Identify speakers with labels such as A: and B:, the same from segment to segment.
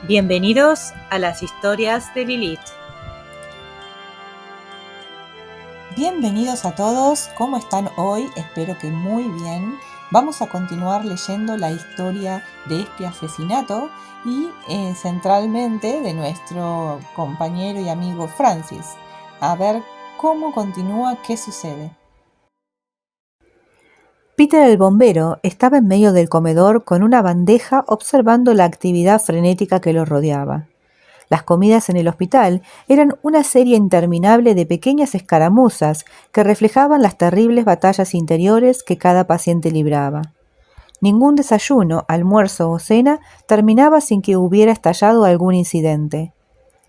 A: Bienvenidos a las historias de Lilith.
B: Bienvenidos a todos, ¿cómo están hoy? Espero que muy bien. Vamos a continuar leyendo la historia de este asesinato y centralmente de nuestro compañero y amigo Francis. A ver cómo continúa, qué sucede.
C: Peter el bombero estaba en medio del comedor con una bandeja observando la actividad frenética que lo rodeaba. Las comidas en el hospital eran una serie interminable de pequeñas escaramuzas que reflejaban las terribles batallas interiores que cada paciente libraba. Ningún desayuno, almuerzo o cena terminaba sin que hubiera estallado algún incidente.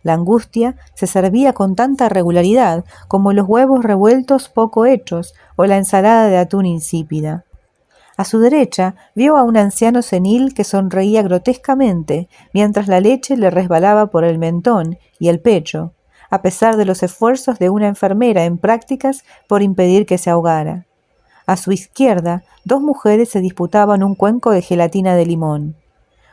C: La angustia se servía con tanta regularidad como los huevos revueltos poco hechos o la ensalada de atún insípida. A su derecha vio a un anciano senil que sonreía grotescamente mientras la leche le resbalaba por el mentón y el pecho, a pesar de los esfuerzos de una enfermera en prácticas por impedir que se ahogara. A su izquierda, dos mujeres se disputaban un cuenco de gelatina de limón.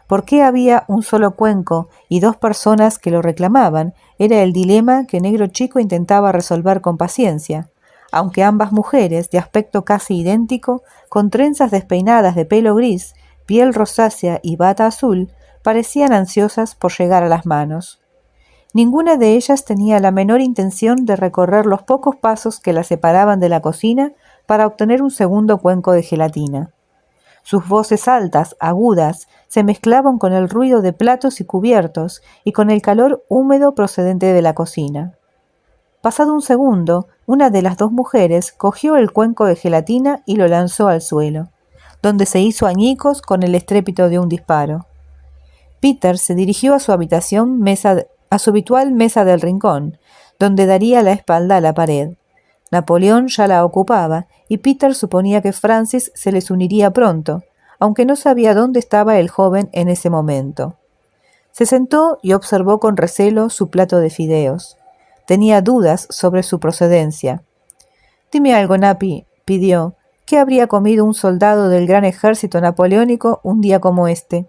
C: ¿Por qué había un solo cuenco y dos personas que lo reclamaban? Era el dilema que Negro Chico intentaba resolver con paciencia, aunque ambas mujeres, de aspecto casi idéntico, con trenzas despeinadas de pelo gris, piel rosácea y bata azul, parecían ansiosas por llegar a las manos. Ninguna de ellas tenía la menor intención de recorrer los pocos pasos que la separaban de la cocina para obtener un segundo cuenco de gelatina. Sus voces altas, agudas, se mezclaban con el ruido de platos y cubiertos y con el calor húmedo procedente de la cocina. Pasado un segundo, una de las dos mujeres cogió el cuenco de gelatina y lo lanzó al suelo, donde se hizo añicos con el estrépito de un disparo. Peter se dirigió a su habitación, a su habitual mesa del rincón, donde daría la espalda a la pared. Napoleón ya la ocupaba, y Peter suponía que Francis se les uniría pronto, aunque no sabía dónde estaba el joven en ese momento. Se sentó y observó con recelo su plato de fideos. Tenía dudas sobre su procedencia. «Dime algo, Napi», pidió. «¿Qué habría comido un soldado del gran ejército napoleónico un día como este?»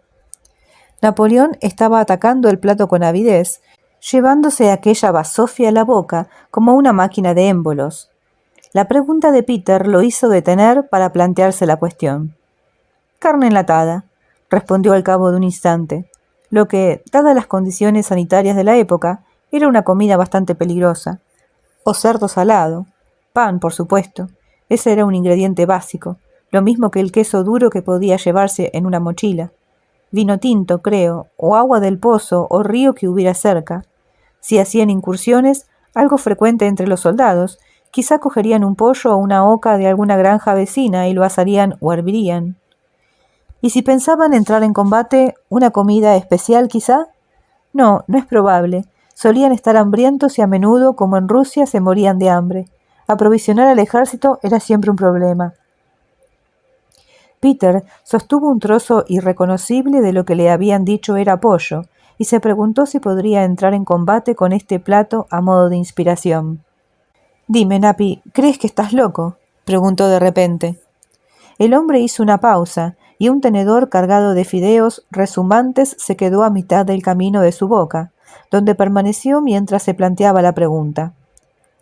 C: Napoleón estaba atacando el plato con avidez, llevándose aquella basofia a la boca como una máquina de émbolos. La pregunta de Peter lo hizo detener para plantearse la cuestión. «Carne enlatada», respondió al cabo de un instante, lo que, dadas las condiciones sanitarias de la época, era una comida bastante peligrosa. O cerdo salado. Pan, por supuesto. Ese era un ingrediente básico, lo mismo que el queso duro que podía llevarse en una mochila. Vino tinto, creo, o agua del pozo o río que hubiera cerca. Si hacían incursiones, algo frecuente entre los soldados, quizá cogerían un pollo o una oca de alguna granja vecina y lo asarían o hervirían. ¿Y si pensaban entrar en combate, una comida especial quizá? No, no es probable. Solían estar hambrientos y a menudo, como en Rusia, se morían de hambre. Aprovisionar al ejército era siempre un problema. Peter sostuvo un trozo irreconocible de lo que le habían dicho era pollo, y se preguntó si podría entrar en combate con este plato a modo de inspiración. «Dime, Napi, ¿crees que estás loco?», preguntó de repente. El hombre hizo una pausa, y un tenedor cargado de fideos rezumantes se quedó a mitad del camino de su boca, donde permaneció mientras se planteaba la pregunta.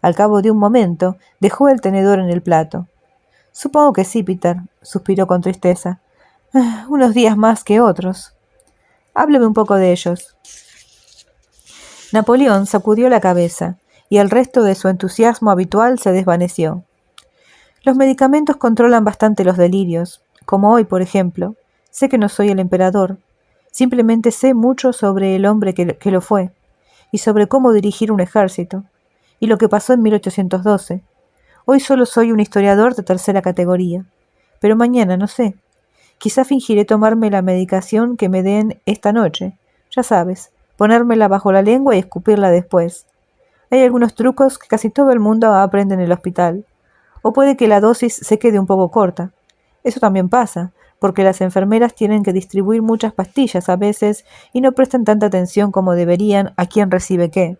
C: Al cabo de un momento, dejó el tenedor en el plato. «Supongo que sí, Peter», suspiró con tristeza. «Unos días más que otros». «Hábleme un poco de ellos». Napoleón sacudió la cabeza, y el resto de su entusiasmo habitual se desvaneció. «Los medicamentos controlan bastante los delirios, como hoy, por ejemplo. Sé que no soy el emperador. Simplemente sé mucho sobre el hombre que lo fue, y sobre cómo dirigir un ejército, y lo que pasó en 1812. Hoy solo soy un historiador de tercera categoría. Pero mañana, no sé. Quizá fingiré tomarme la medicación que me den esta noche. Ya sabes, ponérmela bajo la lengua y escupirla después. Hay algunos trucos que casi todo el mundo aprende en el hospital. O puede que la dosis se quede un poco corta. Eso también pasa, porque las enfermeras tienen que distribuir muchas pastillas a veces y no prestan tanta atención como deberían a quién recibe qué.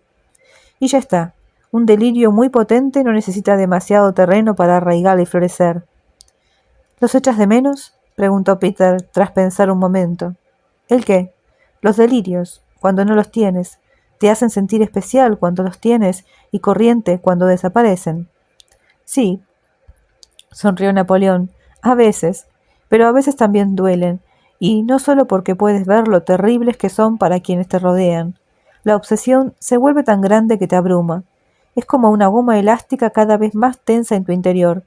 C: Y ya está. Un delirio muy potente no necesita demasiado terreno para arraigar y florecer. «¿Los echas de menos?», preguntó Peter tras pensar un momento. «¿El qué?». «Los delirios. cuando no los tienes. Te hacen sentir especial cuando los tienes y corriente cuando desaparecen. Sí, sonrió Napoleón, a veces, pero a veces también duelen, y no solo porque puedes ver lo terribles que son para quienes te rodean. La obsesión se vuelve tan grande que te abruma. Es como una goma elástica cada vez más tensa en tu interior.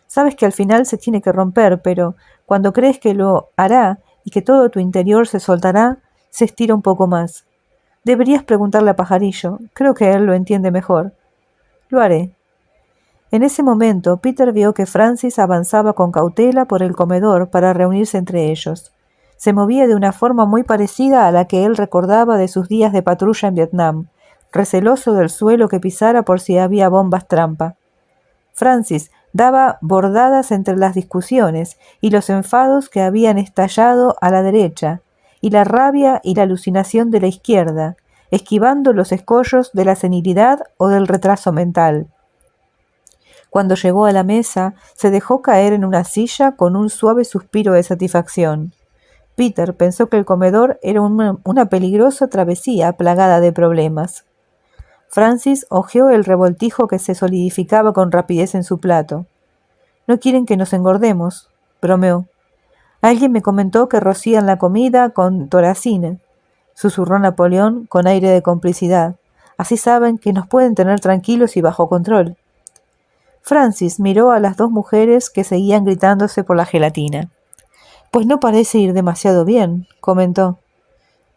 C: Sabes que al final se tiene que romper, pero cuando crees que lo hará y que todo tu interior se soltará, se estira un poco más. Deberías preguntarle a Pajarillo. Creo que él lo entiende mejor. Lo haré. En ese momento, Peter vio que Francis avanzaba con cautela por el comedor para reunirse entre ellos. Se movía de una forma muy parecida a la que él recordaba de sus días de patrulla en Vietnam, receloso del suelo que pisara por si había bombas trampa. Francis daba bordadas entre las discusiones y los enfados que habían estallado a la derecha, y la rabia y la alucinación de la izquierda, esquivando los escollos de la senilidad o del retraso mental. Cuando llegó a la mesa, se dejó caer en una silla con un suave suspiro de satisfacción. Peter pensó que el comedor era una peligrosa travesía plagada de problemas. Francis hojeó el revoltijo que se solidificaba con rapidez en su plato. «No quieren que nos engordemos», bromeó. «Alguien me comentó que rocían la comida con toracina», susurró Napoleón con aire de complicidad. «Así saben que nos pueden tener tranquilos y bajo control». Francis miró a las dos mujeres que seguían gritándose por la gelatina. «Pues no parece ir demasiado bien», comentó.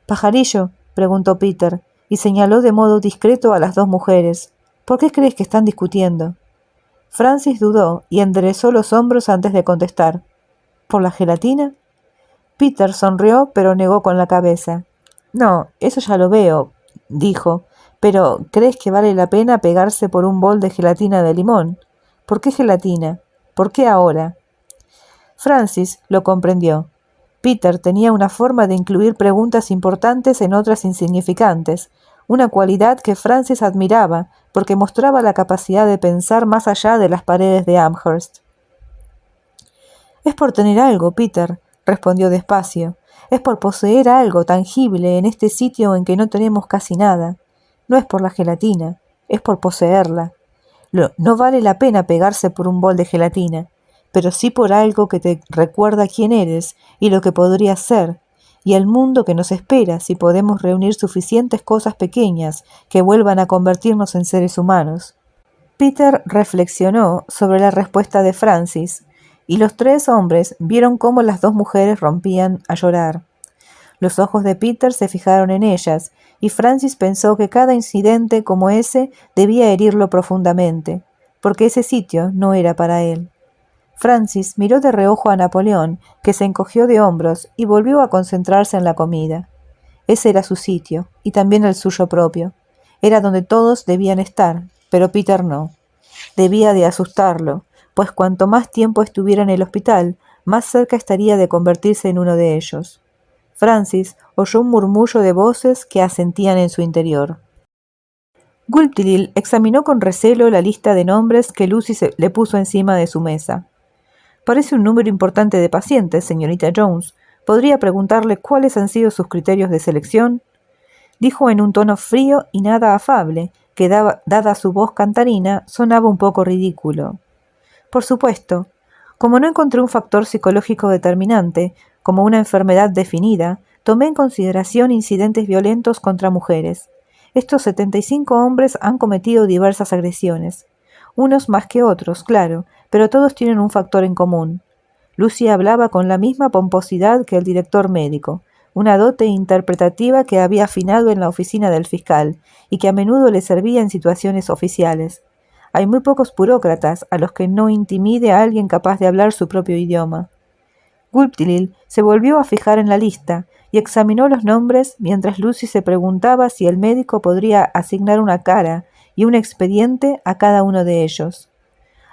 C: «Pajarillo», preguntó Peter, y señaló de modo discreto a las dos mujeres. «¿Por qué crees que están discutiendo?» Francis dudó y enderezó los hombros antes de contestar. «¿Por la gelatina?» Peter sonrió, pero negó con la cabeza. «No, eso ya lo veo», dijo. «Pero, ¿crees que vale la pena pegarse por un bol de gelatina de limón? ¿Por qué gelatina? ¿Por qué ahora?» Francis lo comprendió. Peter tenía una forma de incluir preguntas importantes en otras insignificantes, una cualidad que Francis admiraba porque mostraba la capacidad de pensar más allá de las paredes de Amherst. «Es por tener algo, Peter», respondió despacio. «Es por poseer algo tangible en este sitio en que no tenemos casi nada. No es por la gelatina, es por poseerla. No vale la pena pegarse por un bol de gelatina, pero sí por algo que te recuerda quién eres y lo que podrías ser, y el mundo que nos espera si podemos reunir suficientes cosas pequeñas que vuelvan a convertirnos en seres humanos». Peter reflexionó sobre la respuesta de Francis, y los tres hombres vieron cómo las dos mujeres rompían a llorar. Los ojos de Peter se fijaron en ellas, y Francis pensó que cada incidente como ese debía herirlo profundamente, porque ese sitio no era para él. Francis miró de reojo a Napoleón, que se encogió de hombros y volvió a concentrarse en la comida. Ese era su sitio, y también el suyo propio. Era donde todos debían estar, pero Peter no. Debía de asustarlo, pues cuanto más tiempo estuviera en el hospital, más cerca estaría de convertirse en uno de ellos. Francis oyó un murmullo de voces que asentían en su interior. Gulptilil examinó con recelo la lista de nombres que Lucy le puso encima de su mesa. «Parece un número importante de pacientes, señorita Jones. ¿Podría preguntarle cuáles han sido sus criterios de selección?», dijo en un tono frío y nada afable, que dada su voz cantarina, sonaba un poco ridículo. «Por supuesto. Como no encontré un factor psicológico determinante, como una enfermedad definida, tomé en consideración incidentes violentos contra mujeres. Estos 75 hombres han cometido diversas agresiones. Unos más que otros, claro, pero todos tienen un factor en común». Lucy hablaba con la misma pomposidad que el director médico, una dote interpretativa que había afinado en la oficina del fiscal y que a menudo le servía en situaciones oficiales. Hay muy pocos burócratas a los que no intimide a alguien capaz de hablar su propio idioma. Gulptilil se volvió a fijar en la lista y examinó los nombres mientras Lucy se preguntaba si el médico podría asignar una cara y un expediente a cada uno de ellos.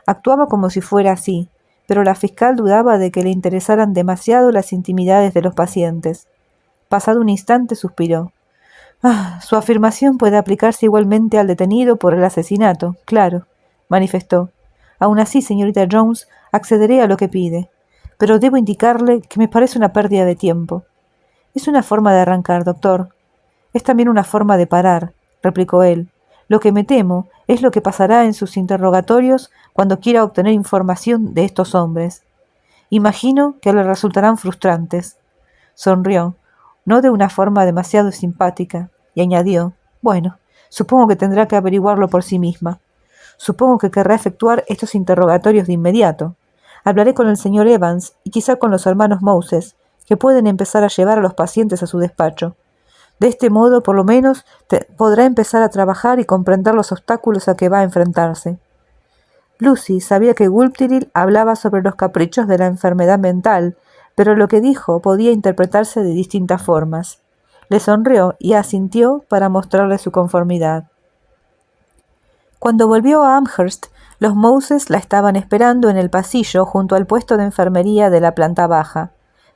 C: Actuaba como si fuera así, pero la fiscal dudaba de que le interesaran demasiado las intimidades de los pacientes. Pasado un instante suspiró. Su afirmación puede aplicarse igualmente al detenido por el asesinato, claro», manifestó. «Aún así, señorita Jones, accederé a lo que pide, pero debo indicarle que me parece una pérdida de tiempo». «Es una forma de arrancar, doctor». Es también una forma de parar, replicó él. Lo que me temo es lo que pasará en sus interrogatorios cuando quiera obtener información de estos hombres. Imagino que le resultarán frustrantes. Sonrió, no de una forma demasiado simpática, y añadió, bueno, supongo que tendrá que averiguarlo por sí misma. Supongo que querrá efectuar estos interrogatorios de inmediato. Hablaré con el señor Evans y quizá con los hermanos Moses, que pueden empezar a llevar a los pacientes a su despacho. De este modo, por lo menos, podrá empezar a trabajar y comprender los obstáculos a que va a enfrentarse. Lucy sabía que Wulfthryth hablaba sobre los caprichos de la enfermedad mental, pero lo que dijo podía interpretarse de distintas formas. Le sonrió y asintió para mostrarle su conformidad. Cuando volvió a Amherst, los Moses la estaban esperando en el pasillo junto al puesto de enfermería de la planta baja.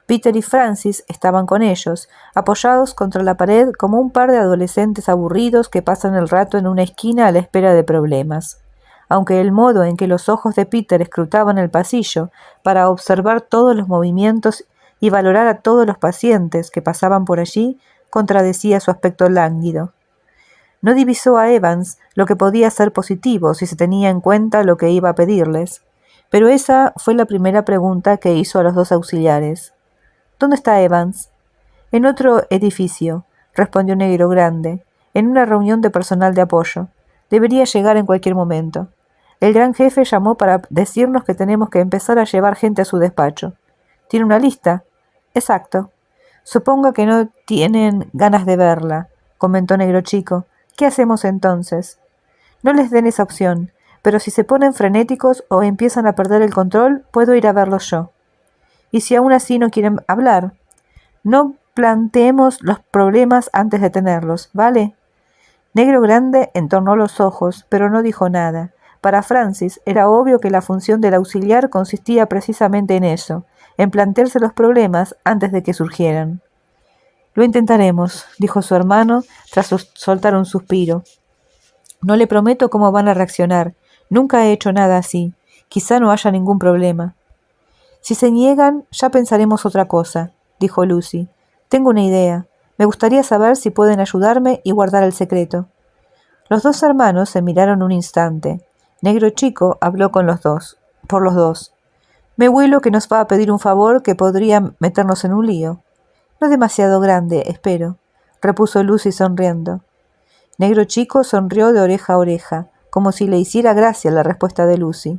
C: Peter y Francis estaban con ellos, apoyados contra la pared como un par de adolescentes aburridos que pasan el rato en una esquina a la espera de problemas. Aunque el modo en que los ojos de Peter escrutaban el pasillo para observar todos los movimientos y valorar a todos los pacientes que pasaban por allí contradecía su aspecto lánguido. No divisó a Evans, lo que podía ser positivo si se tenía en cuenta lo que iba a pedirles, pero esa fue la primera pregunta que hizo a los dos auxiliares. ¿Dónde está Evans? En otro edificio, respondió Negro Grande, en una reunión de personal de apoyo. Debería llegar en cualquier momento. El gran jefe llamó para decirnos que tenemos que empezar a llevar gente a su despacho. ¿Tiene una lista? Exacto. Supongo que no tienen ganas de verla, comentó Negro Chico. ¿Qué hacemos entonces? No les den esa opción, pero si se ponen frenéticos o empiezan a perder el control, puedo ir a verlos yo. ¿Y si aún así no quieren hablar? No planteemos los problemas antes de tenerlos, ¿vale? Negro Grande entornó los ojos, pero no dijo nada. Para Francis era obvio que la función del auxiliar consistía precisamente en eso, en plantearse los problemas antes de que surgieran. Lo intentaremos, dijo su hermano tras soltar un suspiro. No le prometo cómo van a reaccionar. Nunca he hecho nada así. Quizá no haya ningún problema. Si se niegan, ya pensaremos otra cosa, dijo Lucy. Tengo una idea. Me gustaría saber si pueden ayudarme y guardar el secreto. Los dos hermanos se miraron un instante. Negro Chico habló por los dos. Me huelo que nos va a pedir un favor que podría meternos en un lío. No demasiado grande, espero, repuso Lucy sonriendo. Negro Chico sonrió de oreja a oreja, como si le hiciera gracia la respuesta de Lucy.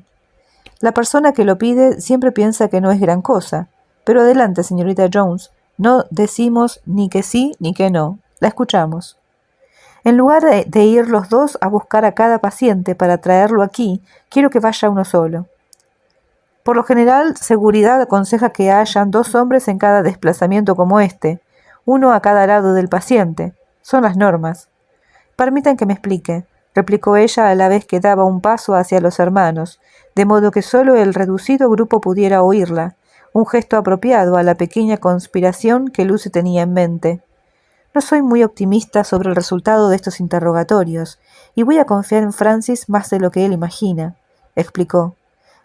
C: La persona que lo pide siempre piensa que no es gran cosa, pero adelante, señorita Jones, no decimos ni que sí ni que no, la escuchamos. En lugar de ir los dos a buscar a cada paciente para traerlo aquí, quiero que vaya uno solo. Por lo general, seguridad aconseja que hayan 2 hombres en cada desplazamiento como este, uno a cada lado del paciente. Son las normas. Permitan que me explique, replicó ella a la vez que daba un paso hacia los hermanos, de modo que solo el reducido grupo pudiera oírla, un gesto apropiado a la pequeña conspiración que Lucy tenía en mente. No soy muy optimista sobre el resultado de estos interrogatorios, y voy a confiar en Francis más de lo que él imagina, explicó.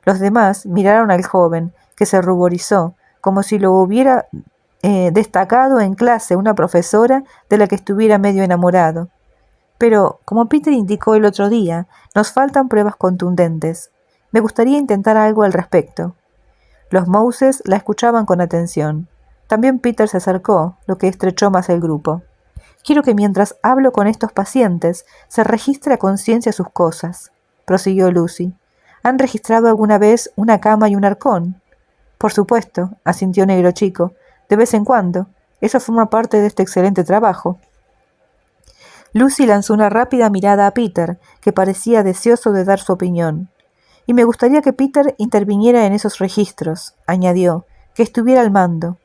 C: Los demás miraron al joven, que se ruborizó, como si lo hubiera destacado en clase una profesora de la que estuviera medio enamorado. Pero, como Peter indicó el otro día, nos faltan pruebas contundentes. Me gustaría intentar algo al respecto. Los Moses la escuchaban con atención. También Peter se acercó, lo que estrechó más el grupo. Quiero que mientras hablo con estos pacientes, se registre a conciencia sus cosas, prosiguió Lucy. ¿Han registrado alguna vez una cama y un arcón? Por supuesto, asintió Negro Chico. De vez en cuando. Eso forma parte de este excelente trabajo. Lucy lanzó una rápida mirada a Peter, que parecía deseoso de dar su opinión. Y me gustaría que Peter interviniera en esos registros, añadió, que estuviera al mando.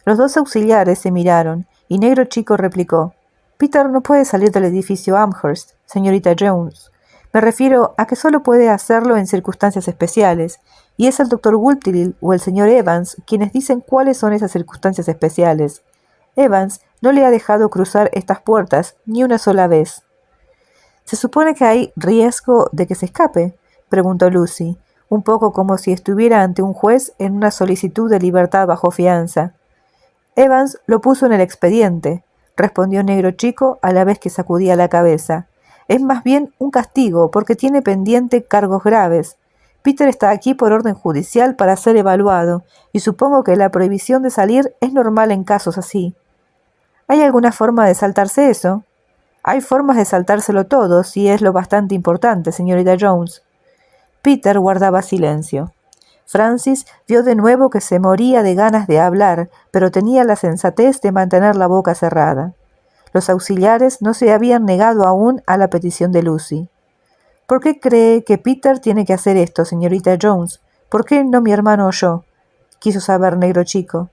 C: Los dos auxiliares se miraron, y Negro Chico replicó, Peter no puede salir del edificio Amherst, señorita Jones. Me refiero a que solo puede hacerlo en circunstancias especiales, y es el doctor Wulfthryth o el señor Evans quienes dicen cuáles son esas circunstancias especiales. Evans no le ha dejado cruzar estas puertas ni una sola vez. ¿Se supone que hay riesgo de que se escape?, preguntó Lucy, un poco como si estuviera ante un juez en una solicitud de libertad bajo fianza. Evans lo puso en el expediente, respondió Negro Chico a la vez que sacudía la cabeza. Es más bien un castigo, porque tiene pendiente cargos graves. Peter está aquí por orden judicial para ser evaluado, y supongo que la prohibición de salir es normal en casos así. ¿Hay alguna forma de saltarse eso? Hay formas de saltárselo todo, si es lo bastante importante, señorita Jones. Peter guardaba silencio. Francis vio de nuevo que se moría de ganas de hablar, pero tenía la sensatez de mantener la boca cerrada. Los auxiliares no se habían negado aún a la petición de Lucy. ¿Por qué cree que Peter tiene que hacer esto, señorita Jones? ¿Por qué no mi hermano o yo? Quiso saber Negro Chico.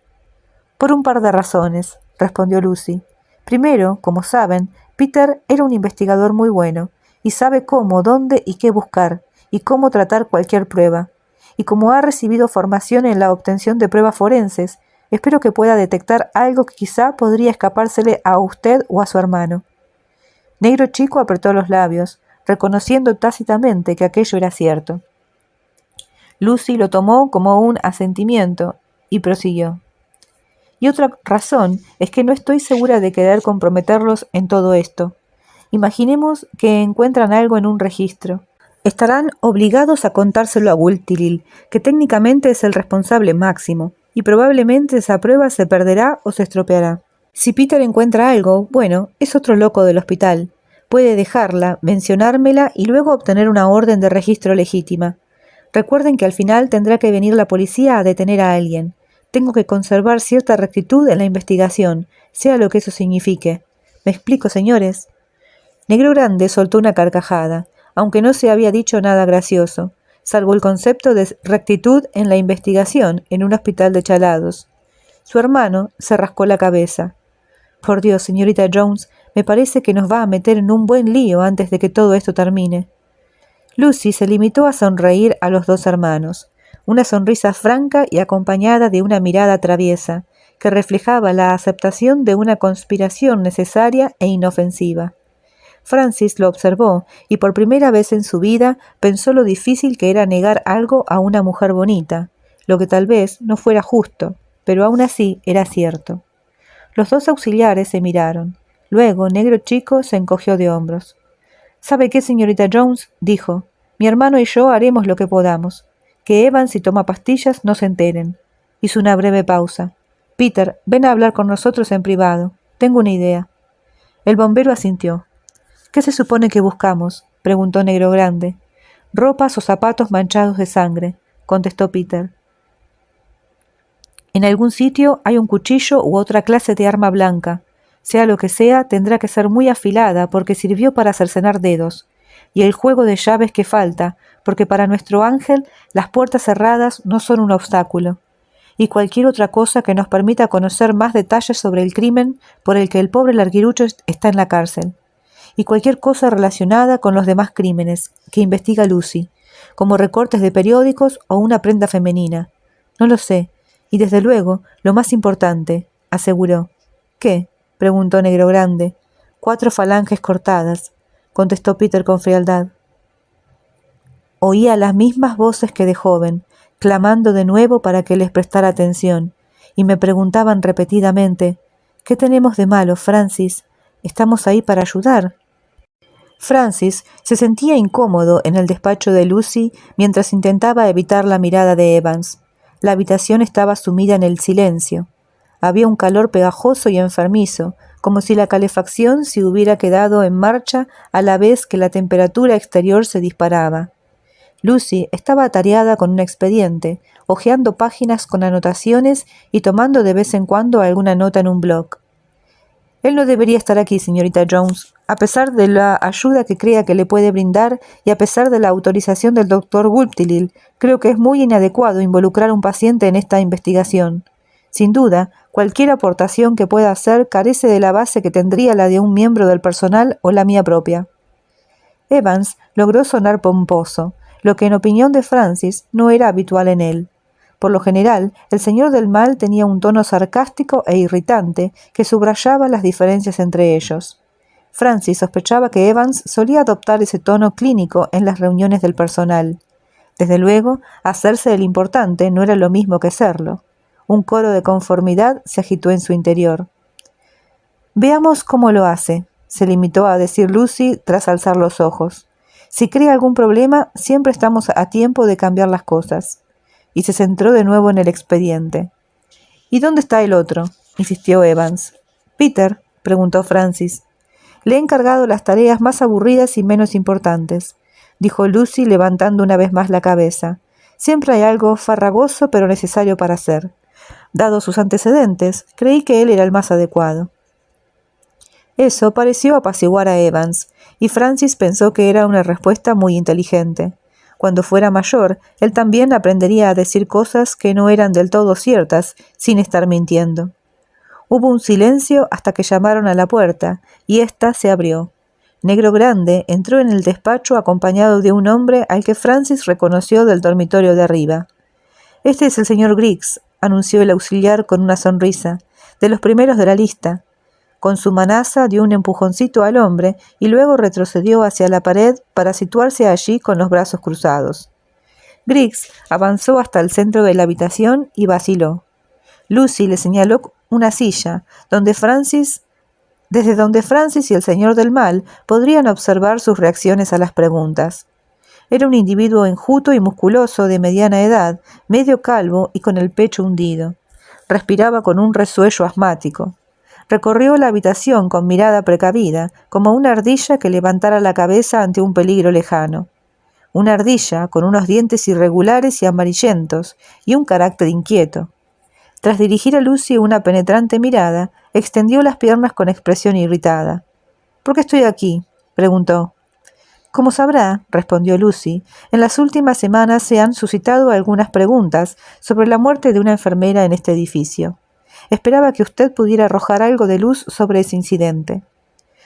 C: Por un par de razones, respondió Lucy. Primero, como saben, Peter era un investigador muy bueno, y sabe cómo, dónde y qué buscar, y cómo tratar cualquier prueba. Y como ha recibido formación en la obtención de pruebas forenses, espero que pueda detectar algo que quizá podría escapársele a usted o a su hermano. Negro Chico apretó los labios, reconociendo tácitamente que aquello era cierto. Lucy lo tomó como un asentimiento y prosiguió. Y otra razón es que no estoy segura de querer comprometerlos en todo esto. Imaginemos que encuentran algo en un registro. Estarán obligados a contárselo a Wulfthryl, que técnicamente es el responsable máximo, y probablemente esa prueba se perderá o se estropeará. Si Peter encuentra algo, bueno, es otro loco del hospital. Puede dejarla, mencionármela y luego obtener una orden de registro legítima. Recuerden que al final tendrá que venir la policía a detener a alguien. Tengo que conservar cierta rectitud en la investigación, sea lo que eso signifique. ¿Me explico, señores? Negro Grande soltó una carcajada, aunque no se había dicho nada gracioso, salvo el concepto de rectitud en la investigación en un hospital de chalados. Su hermano se rascó la cabeza. Por Dios, señorita Jones, me parece que nos va a meter en un buen lío antes de que todo esto termine. Lucy se limitó a sonreír a los dos hermanos, una sonrisa franca y acompañada de una mirada traviesa, que reflejaba la aceptación de una conspiración necesaria e inofensiva. Francis lo observó y por primera vez en su vida pensó lo difícil que era negar algo a una mujer bonita, lo que tal vez no fuera justo, pero aún así era cierto. Los dos auxiliares se miraron. Luego Negro Chico se encogió de hombros. ¿Sabe qué, señorita Jones? Dijo. Mi hermano y yo haremos lo que podamos. Que Evans, si toma pastillas, no se enteren. Hizo una breve pausa. Peter, ven a hablar con nosotros en privado. Tengo una idea. El bombero asintió. ¿Qué se supone que buscamos? Preguntó Negro Grande. Ropas o zapatos manchados de sangre, contestó Peter. En algún sitio hay un cuchillo u otra clase de arma blanca. Sea lo que sea, tendrá que ser muy afilada porque sirvió para cercenar dedos. Y el juego de llaves que falta, porque para nuestro ángel las puertas cerradas no son un obstáculo. Y cualquier otra cosa que nos permita conocer más detalles sobre el crimen por el que el pobre larguirucho está en la cárcel. Y cualquier cosa relacionada con los demás crímenes que investiga Lucy, como recortes de periódicos o una prenda femenina. No lo sé. Y desde luego, lo más importante, aseguró. ¿Qué? Preguntó Negro Grande. 4 falanges cortadas, contestó Peter con frialdad. Oía las mismas voces que de joven, clamando de nuevo para que les prestara atención, y me preguntaban repetidamente, ¿qué tenemos de malo, Francis? Estamos ahí para ayudar. Francis se sentía incómodo en el despacho de Lucy mientras intentaba evitar la mirada de Evans. La habitación estaba sumida en el silencio. Había un calor pegajoso y enfermizo, como si la calefacción se hubiera quedado en marcha a la vez que la temperatura exterior se disparaba. Lucy estaba atareada con un expediente, hojeando páginas con anotaciones y tomando de vez en cuando alguna nota en un blog. Él no debería estar aquí, señorita Jones, a pesar de la ayuda que crea que le puede brindar y a pesar de la autorización del doctor Wulfthryl. Creo que es muy inadecuado involucrar a un paciente en esta investigación. Sin duda, cualquier aportación que pueda hacer carece de la base que tendría la de un miembro del personal o la mía propia. Evans logró sonar pomposo, lo que en opinión de Francis no era habitual en él. Por lo general, el señor del mal tenía un tono sarcástico e irritante que subrayaba las diferencias entre ellos. Francis sospechaba que Evans solía adoptar ese tono clínico en las reuniones del personal. Desde luego, hacerse el importante no era lo mismo que serlo. Un coro de conformidad se agitó en su interior. Veamos cómo lo hace, se limitó a decir Lucy tras alzar los ojos. Si crea algún problema, siempre estamos a tiempo de cambiar las cosas. Y se centró de nuevo en el expediente. ¿Y dónde está el otro?, insistió Evans. Peter, preguntó Francis. Le he encargado las tareas más aburridas y menos importantes, dijo Lucy levantando una vez más la cabeza. Siempre hay algo farragoso pero necesario para hacer. Dado sus antecedentes, creí que él era el más adecuado. Eso pareció apaciguar a Evans, y Francis pensó que era una respuesta muy inteligente. Cuando fuera mayor, él también aprendería a decir cosas que no eran del todo ciertas, sin estar mintiendo. Hubo un silencio hasta que llamaron a la puerta, y ésta se abrió. Negro Grande entró en el despacho acompañado de un hombre al que Francis reconoció del dormitorio de arriba. «Este es el señor Griggs», anunció el auxiliar con una sonrisa, «de los primeros de la lista». Con su manaza dio un empujoncito al hombre y luego retrocedió hacia la pared para situarse allí con los brazos cruzados. Griggs avanzó hasta el centro de la habitación y vaciló. Lucy le señaló una silla, desde donde Francis y el señor del mal podrían observar sus reacciones a las preguntas. Era un individuo enjuto y musculoso de mediana edad, medio calvo y con el pecho hundido. Respiraba con un resuello asmático. Recorrió la habitación con mirada precavida, como una ardilla que levantara la cabeza ante un peligro lejano. Una ardilla con unos dientes irregulares y amarillentos, y un carácter inquieto. Tras dirigir a Lucy una penetrante mirada, extendió las piernas con expresión irritada. «¿Por qué estoy aquí?», preguntó. «Como sabrá», respondió Lucy, «en las últimas semanas se han suscitado algunas preguntas sobre la muerte de una enfermera en este edificio. Esperaba que usted pudiera arrojar algo de luz sobre ese incidente».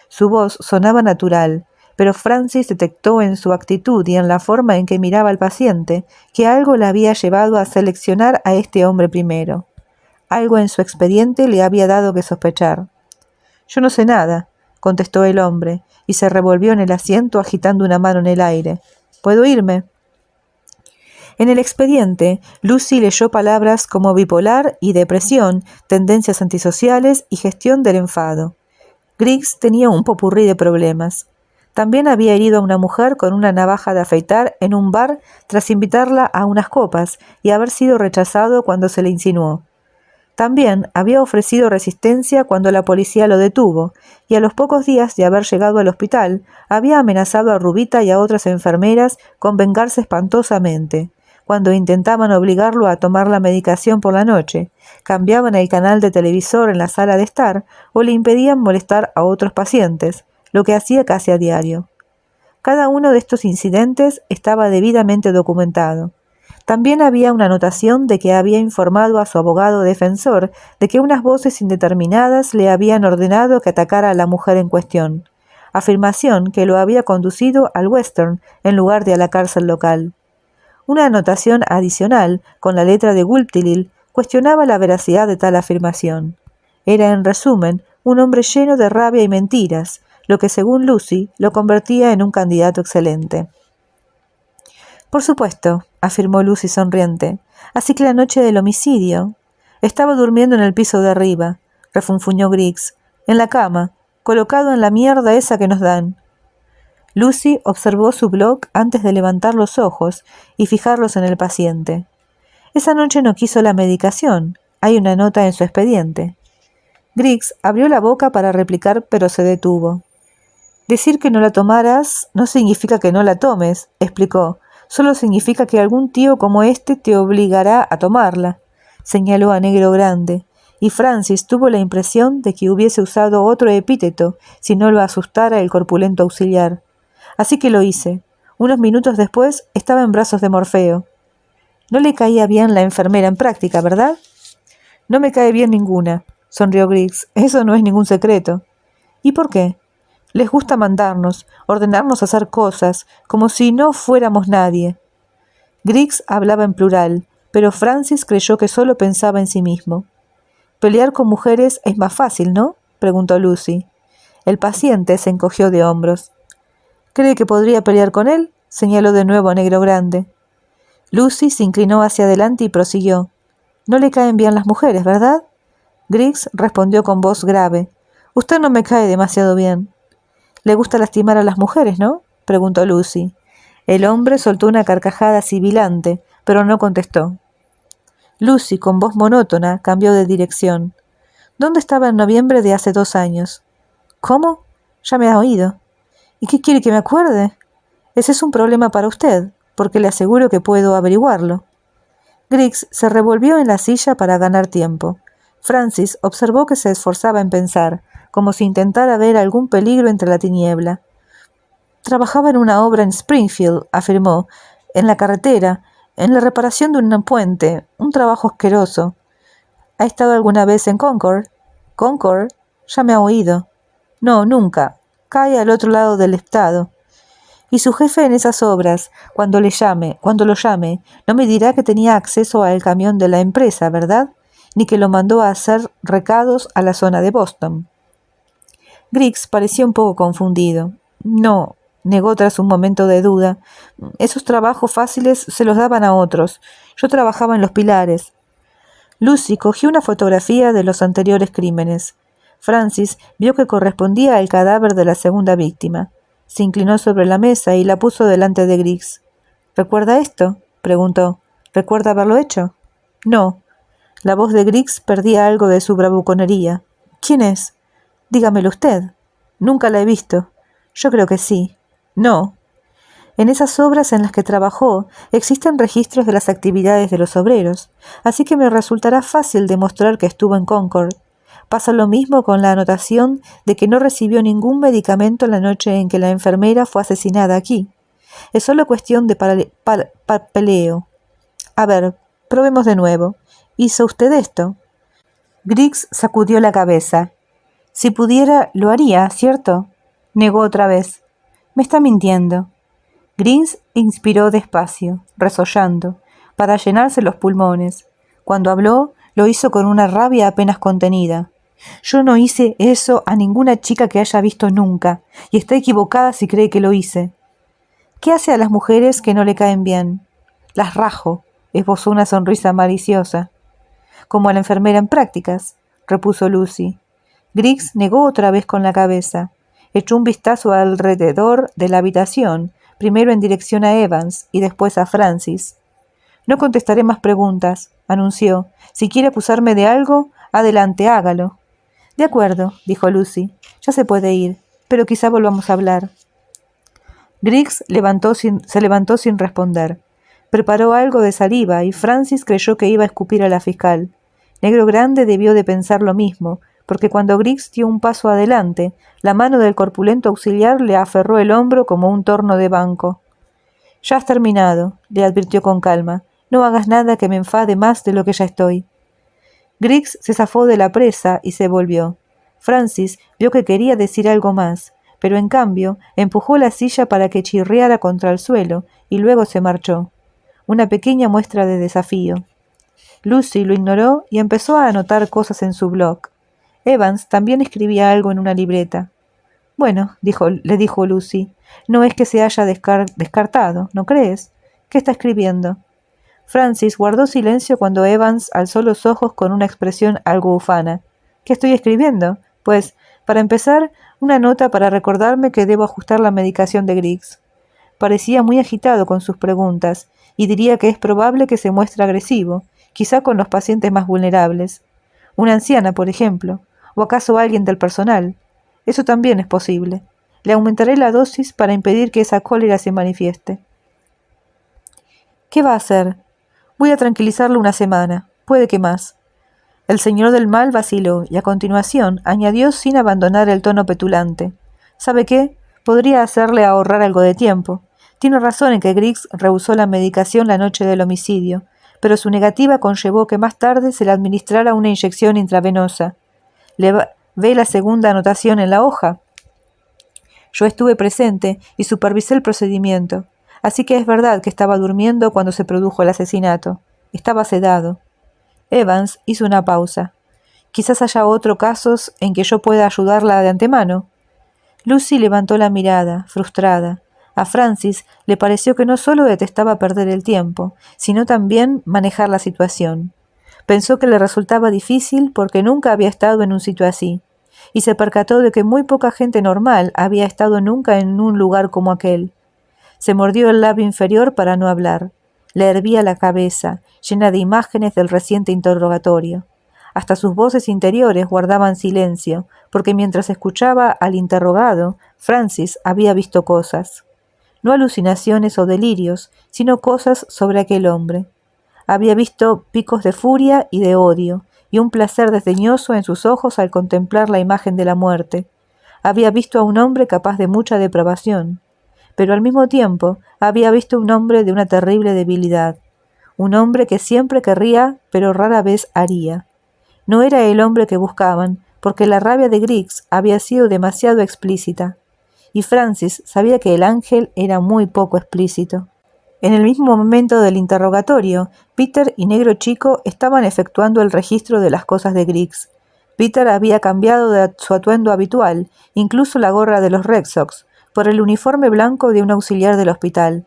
C: Su voz sonaba natural, pero Francis detectó en su actitud y en la forma en que miraba al paciente que algo la había llevado a seleccionar a este hombre primero. Algo en su expediente le había dado que sospechar. «Yo no sé nada», contestó el hombre, y se revolvió en el asiento agitando una mano en el aire. «¿Puedo irme?». En el expediente, Lucy leyó palabras como bipolar y depresión, tendencias antisociales y gestión del enfado. Griggs tenía un popurrí de problemas. También había herido a una mujer con una navaja de afeitar en un bar tras invitarla a unas copas y haber sido rechazado cuando se le insinuó. También había ofrecido resistencia cuando la policía lo detuvo, y a los pocos días de haber llegado al hospital, había amenazado a Rubita y a otras enfermeras con vengarse espantosamente. Cuando intentaban obligarlo a tomar la medicación por la noche, cambiaban el canal de televisor en la sala de estar o le impedían molestar a otros pacientes, lo que hacía casi a diario. Cada uno de estos incidentes estaba debidamente documentado. También había una anotación de que había informado a su abogado defensor de que unas voces indeterminadas le habían ordenado que atacara a la mujer en cuestión, afirmación que lo había conducido al Western en lugar de a la cárcel local. Una anotación adicional, con la letra de Gulptilil, cuestionaba la veracidad de tal afirmación. Era, en resumen, un hombre lleno de rabia y mentiras, lo que, según Lucy, lo convertía en un candidato excelente. «Por supuesto», afirmó Lucy sonriente. «Así que la noche del homicidio...» «Estaba durmiendo en el piso de arriba», refunfuñó Griggs, «en la cama, colocado en la mierda esa que nos dan». Lucy observó su blog antes de levantar los ojos y fijarlos en el paciente. «Esa noche no quiso la medicación. Hay una nota en su expediente». Griggs abrió la boca para replicar, pero se detuvo. «Decir que no la tomaras no significa que no la tomes», explicó. «Solo significa que algún tío como este te obligará a tomarla», señaló a Negro Grande, y Francis tuvo la impresión de que hubiese usado otro epíteto si no lo asustara el corpulento auxiliar. Así que lo hice. Unos minutos después estaba en brazos de Morfeo. No le caía bien la enfermera en práctica, ¿verdad? «No me cae bien ninguna», sonrió Griggs. «Eso no es ningún secreto». «¿Y por qué?» «Les gusta mandarnos, ordenarnos hacer cosas, como si no fuéramos nadie». Griggs hablaba en plural, pero Francis creyó que solo pensaba en sí mismo. «Pelear con mujeres es más fácil, ¿no?», preguntó Lucy. El paciente se encogió de hombros. «¿Cree que podría pelear con él?», señaló de nuevo a Negro Grande. Lucy se inclinó hacia adelante y prosiguió. «No le caen bien las mujeres, ¿verdad?». Griggs respondió con voz grave. Usted no me cae demasiado bien. Le gusta lastimar a las mujeres, ¿no? Preguntó Lucy. El hombre soltó una carcajada sibilante, pero no contestó. Lucy, con voz monótona, cambió de dirección. ¿Dónde estaba en noviembre de hace 2 años? ¿Cómo? Ya me ha oído. ¿Y qué quiere que me acuerde? Ese es un problema para usted, porque le aseguro que puedo averiguarlo. Griggs se revolvió en la silla para ganar tiempo. Francis observó que se esforzaba en pensar, como si intentara ver algún peligro entre la tiniebla. Trabajaba en una obra en Springfield, afirmó, en la carretera, en la reparación de un puente, un trabajo asqueroso. ¿Ha estado alguna vez en Concord? ¿Concord? Ya me ha oído. No, nunca. Cae al otro lado del estado. Y su jefe en esas obras, cuando lo llame, no me dirá que tenía acceso al camión de la empresa, ¿verdad? Ni que lo mandó a hacer recados a la zona de Boston. Griggs parecía un poco confundido. No, negó tras un momento de duda. Esos trabajos fáciles se los daban a otros. Yo trabajaba en los pilares. Lucy cogió una fotografía de los anteriores crímenes. Francis vio que correspondía al cadáver de la segunda víctima. Se inclinó sobre la mesa y la puso delante de Griggs. ¿Recuerda esto? Preguntó. ¿Recuerda haberlo hecho? No. La voz de Griggs perdía algo de su bravuconería. ¿Quién es? Dígamelo usted. Nunca la he visto. Yo creo que sí. No. En esas obras en las que trabajó existen registros de las actividades de los obreros, así que me resultará fácil demostrar que estuvo en Concord. Pasa lo mismo con la anotación de que no recibió ningún medicamento la noche en que la enfermera fue asesinada aquí. Es solo cuestión de papeleo. A ver, probemos de nuevo. ¿Hizo usted esto? Griggs sacudió la cabeza. Si pudiera, lo haría, ¿cierto? Negó otra vez. Me está mintiendo. Griggs inspiró despacio, resollando, para llenarse los pulmones. Cuando habló, lo hizo con una rabia apenas contenida. Yo no hice eso a ninguna chica que haya visto nunca, y está equivocada si cree que lo hice. ¿Qué hace a las mujeres que no le caen bien? Las rajo, esbozó una sonrisa maliciosa. Como a la enfermera en prácticas, repuso Lucy. Griggs negó otra vez con la cabeza. Echó un vistazo alrededor de la habitación, primero en dirección a Evans y después a Francis. No contestaré más preguntas, anunció. Si quiere acusarme de algo, adelante, hágalo. De acuerdo, dijo Lucy. Ya se puede ir, pero quizá volvamos a hablar. Griggs se levantó sin responder. Preparó algo de saliva y Francis creyó que iba a escupir a la fiscal. Negro Grande debió de pensar lo mismo, porque cuando Griggs dio un paso adelante, la mano del corpulento auxiliar le aferró el hombro como un torno de banco. Ya has terminado, le advirtió con calma. No hagas nada que me enfade más de lo que ya estoy. Griggs se zafó de la presa y se volvió. Francis vio que quería decir algo más, pero en cambio empujó la silla para que chirriara contra el suelo y luego se marchó. Una pequeña muestra de desafío. Lucy lo ignoró y empezó a anotar cosas en su blog. Evans también escribía algo en una libreta. Bueno, le dijo Lucy, no es que se haya descartado, ¿no crees? ¿Qué está escribiendo? Francis guardó silencio cuando Evans alzó los ojos con una expresión algo ufana. ¿Qué estoy escribiendo? Pues, para empezar, una nota para recordarme que debo ajustar la medicación de Griggs. Parecía muy agitado con sus preguntas, y diría que es probable que se muestre agresivo, quizá con los pacientes más vulnerables. Una anciana, por ejemplo, o acaso alguien del personal. Eso también es posible. Le aumentaré la dosis para impedir que esa cólera se manifieste. ¿Qué va a hacer? Voy a tranquilizarlo una semana, puede que más. El señor del mal vaciló y a continuación añadió sin abandonar el tono petulante. ¿Sabe qué? Podría hacerle ahorrar algo de tiempo. Tiene razón en que Griggs rehusó la medicación la noche del homicidio, pero su negativa conllevó que más tarde se le administrara una inyección intravenosa. ¿Ve la segunda anotación en la hoja? Yo estuve presente y supervisé el procedimiento, así que es verdad que estaba durmiendo cuando se produjo el asesinato. Estaba sedado. Evans hizo una pausa. Quizás haya otros casos en que yo pueda ayudarla de antemano. Lucy levantó la mirada, frustrada. A Francis le pareció que no solo detestaba perder el tiempo, sino también manejar la situación. Pensó que le resultaba difícil porque nunca había estado en un sitio así, y se percató de que muy poca gente normal había estado nunca en un lugar como aquel. Se mordió el labio inferior para no hablar. Le hervía la cabeza, llena de imágenes del reciente interrogatorio. Hasta sus voces interiores guardaban silencio, porque mientras escuchaba al interrogado, Francis había visto cosas. No alucinaciones o delirios, sino cosas sobre aquel hombre. Había visto picos de furia y de odio, y un placer desdeñoso en sus ojos al contemplar la imagen de la muerte. Había visto a un hombre capaz de mucha depravación, pero al mismo tiempo había visto un hombre de una terrible debilidad, un hombre que siempre querría, pero rara vez haría. No era el hombre que buscaban, porque la rabia de Griggs había sido demasiado explícita, y Francis sabía que el ángel era muy poco explícito. En el mismo momento del interrogatorio, Peter y Negro Chico estaban efectuando el registro de las cosas de Griggs. Peter había cambiado de su atuendo habitual, incluso la gorra de los Red Sox, por el uniforme blanco de un auxiliar del hospital.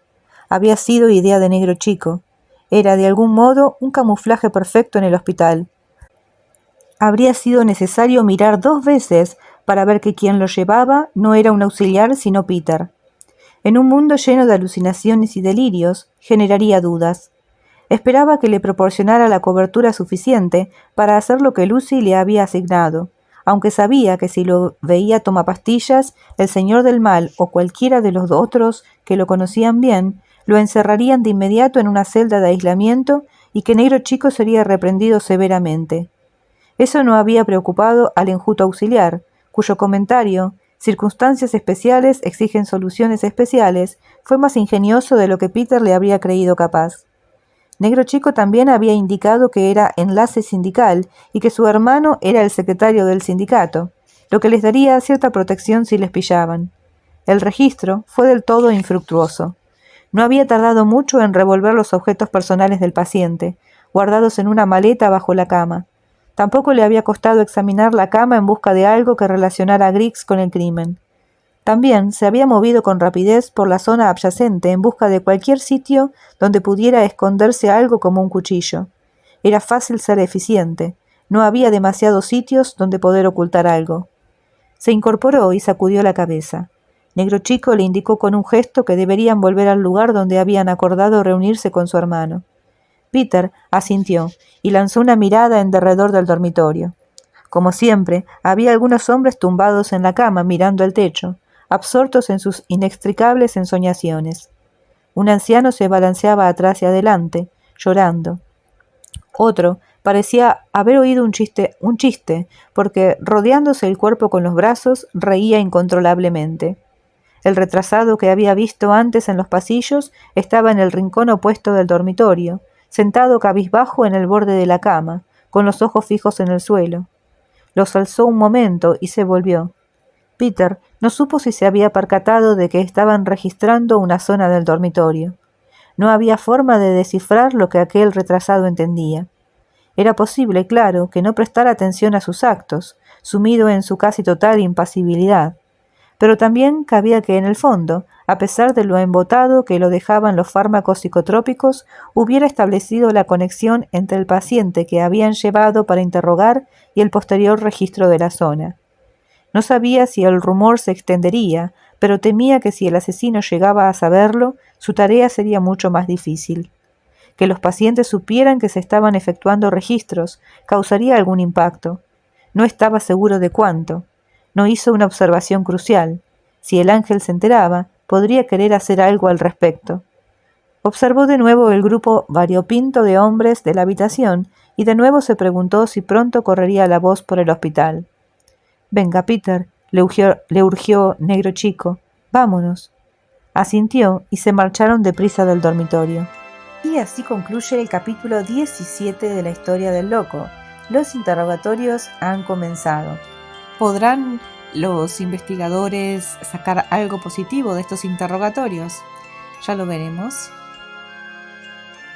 C: Había sido idea de Negro Chico. Era, de algún modo, un camuflaje perfecto en el hospital. Habría sido necesario mirar 2 veces para ver que quien lo llevaba no era un auxiliar sino Peter. En un mundo lleno de alucinaciones y delirios, generaría dudas. Esperaba que le proporcionara la cobertura suficiente para hacer lo que Lucy le había asignado, aunque sabía que si lo veía tomapastillas, el señor del mal o cualquiera de los otros que lo conocían bien, lo encerrarían de inmediato en una celda de aislamiento y que Negro Chico sería reprendido severamente. Eso no había preocupado al enjuto auxiliar, cuyo comentario «circunstancias especiales exigen soluciones especiales» fue más ingenioso de lo que Peter le habría creído capaz. Negro Chico también había indicado que era enlace sindical y que su hermano era el secretario del sindicato, lo que les daría cierta protección si les pillaban. El registro fue del todo infructuoso. No había tardado mucho en revolver los objetos personales del paciente, guardados en una maleta bajo la cama. Tampoco le había costado examinar la cama en busca de algo que relacionara a Griggs con el crimen. También se había movido con rapidez por la zona adyacente en busca de cualquier sitio donde pudiera esconderse algo como un cuchillo. Era fácil ser eficiente. No había demasiados sitios donde poder ocultar algo. Se incorporó y sacudió la cabeza. Negro Chico le indicó con un gesto que deberían volver al lugar donde habían acordado reunirse con su hermano. Peter asintió y lanzó una mirada en derredor del dormitorio. Como siempre, había algunos hombres tumbados en la cama mirando al techo, absortos en sus inextricables ensoñaciones. Un anciano se balanceaba atrás y adelante, llorando. Otro parecía haber oído un chiste, porque, rodeándose el cuerpo con los brazos, reía incontrolablemente. El retrasado que había visto antes en los pasillos estaba en el rincón opuesto del dormitorio, sentado cabizbajo en el borde de la cama, con los ojos fijos en el suelo. Los alzó un momento y se volvió. Peter no supo si se había percatado de que estaban registrando una zona del dormitorio. No había forma de descifrar lo que aquel retrasado entendía. Era posible, claro, que no prestara atención a sus actos, sumido en su casi total impasibilidad. Pero también cabía que en el fondo, a pesar de lo embotado que lo dejaban los fármacos psicotrópicos, hubiera establecido la conexión entre el paciente que habían llevado para interrogar y el posterior registro de la zona. No sabía si el rumor se extendería, pero temía que si el asesino llegaba a saberlo, su tarea sería mucho más difícil. Que los pacientes supieran que se estaban efectuando registros causaría algún impacto. No estaba seguro de cuánto. No hizo una observación crucial. Si el ángel se enteraba, podría querer hacer algo al respecto. Observó de nuevo el grupo variopinto de hombres de la habitación y de nuevo se preguntó si pronto correría la voz por el hospital. «Venga, Peter», le urgió Negro Chico. «Vámonos». Asintió y se marcharon deprisa del dormitorio. Y así concluye el capítulo 17 de la historia del loco. Los interrogatorios han comenzado. ¿Podrán los investigadores sacar algo positivo de estos interrogatorios? Ya lo veremos.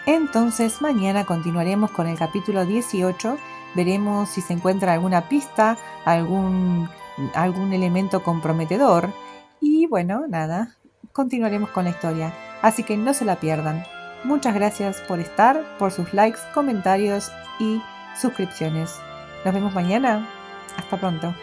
C: Entonces mañana continuaremos con el capítulo 18. Veremos si se encuentra alguna pista, algún elemento comprometedor. Y bueno, nada, continuaremos con la historia. Así que no se la pierdan. Muchas gracias por estar, por sus likes, comentarios y suscripciones. Nos vemos mañana. Hasta pronto.